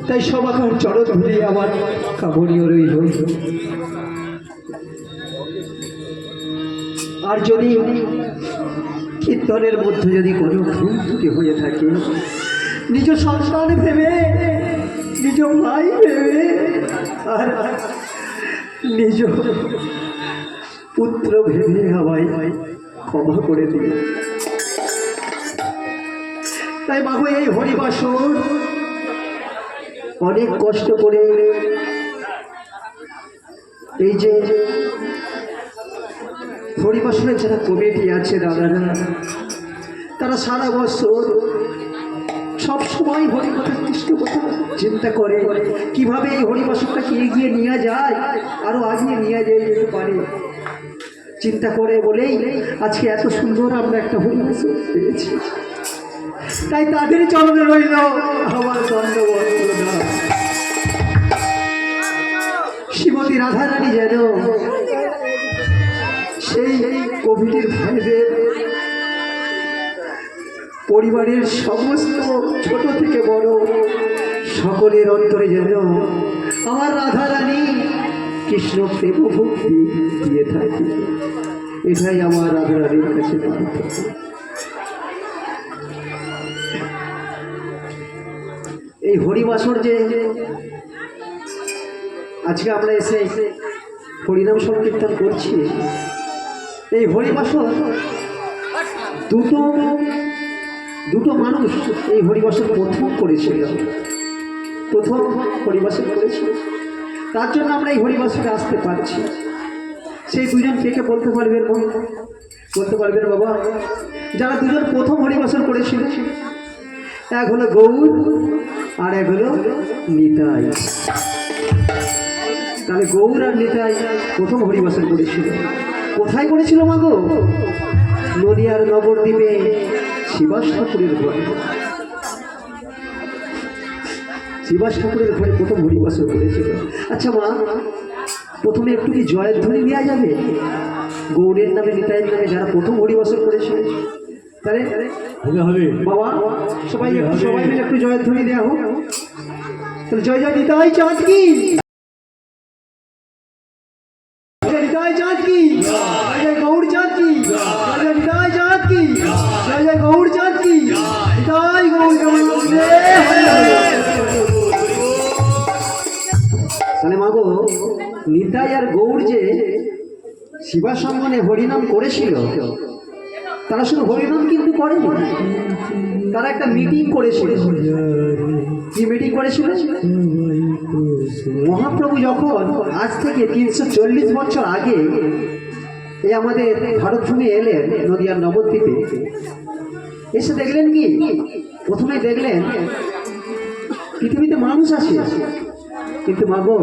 তাই সবাকার চরণ ধরে আমার কামনীয় রইল। আর যদি কীর্তনের মধ্যে যদি কোনো ভুল ত্রুটি হয়ে থাকে, নিজ সন্তান ভেবে, নিজ ভাই ভেবে, আর নিজ পুত্র ভেবে আমায় ক্ষমা করে দিল। তাই মাগো এই হরিবাসর অনেক কষ্ট করে এই যে হরিবাসরের যারা কমিটি আছে দাদারা, তারা সারা বছর সবসময় হরিকথা কৃষ্ণ কথা চিন্তা করে কিভাবে এই হরিবাসরটাকে এগিয়ে নিয়ে যায়, আরো আগিয়ে নিয়ে যেতে পারে চিন্তা করে বলেই আজকে এত সুন্দর আমরা একটা হরিবাসর পেয়েছি। তাই তাদের চরণে রইল আমার দণ্ডবত। শ্রীমতী রাধারানী যেন সেই কোভিডের ভাইদের পরিবারের সমস্ত ছোট থেকে বড় সকলের অন্তরে যেন আমার রাধারানী কৃষ্ণ প্রেম ভক্তি দিয়ে থাকে, এটাই আমার রাধারানীর কাছে প্রার্থনা। এই হরিবাসর যে আজকে আমরা এসে হরিনাম সংকীর্তন করছি, এই হরিবাসর দুটো মানুষ এই হরিবাসর প্রথম করেছিল, প্রথম হরিবাসর করেছিল। তার জন্য আমরা এই হরিবাসরে আসতে পারছি। সেই দুজন কে বলতে পারবেন? বলতে পারবেন বাবা? যারা দুজন প্রথম হরিবাসর করেছিল, এক হলো গৌর আর এক হলো নিতাই। তাহলে গৌর আর নিতাই প্রথম হরিবাসর করেছিল। কোথায় করেছিল মাগো? নদিয়ার নবদ্বীপে শিবাস ঠাকুরের ঘরে। শিবাস ঠাকুরের ঘরে প্রথম হরিবাসর করেছিল। আচ্ছা মা, প্রথমে একটু কি জয়ের ধ্বনি দেওয়া যাবে? গৌরের নামে নিতাইয়ের নামে যারা প্রথম হরিবাসর করেছিল, তাহলে হবে বাবা সবাই মিলে একটু জয়ের ধ্বনি দেওয়া হোক। তাহলে জয় জয় নিতাই চাঁদ কি, নিতাই চাঁদ কি, জয় জয় গৌর চাঁদ কি, জয় জয় নিতাই চাঁদ কি, জয় জয় গৌর চাঁদ কি, নিতাই গৌর। তাহলে মাগো নিতাই আর গৌর যে শিবাসঙ্গনে হরিনাম করেছিল, তারা শুধু হরিনাম কিন্তু করেনি, তারা একটা মিটিং করেছিল। কি মিটিং করেছিল? মহাপ্রভু যখন আজ থেকে 340 বছর আগে এই আমাদের ভারতভূমি এলেন নদিয়ার নবদ্বীপে, এসে দেখলেন কি? প্রথমে দেখলেন পৃথিবীতে মানুষ আছে, কিন্তু মাগো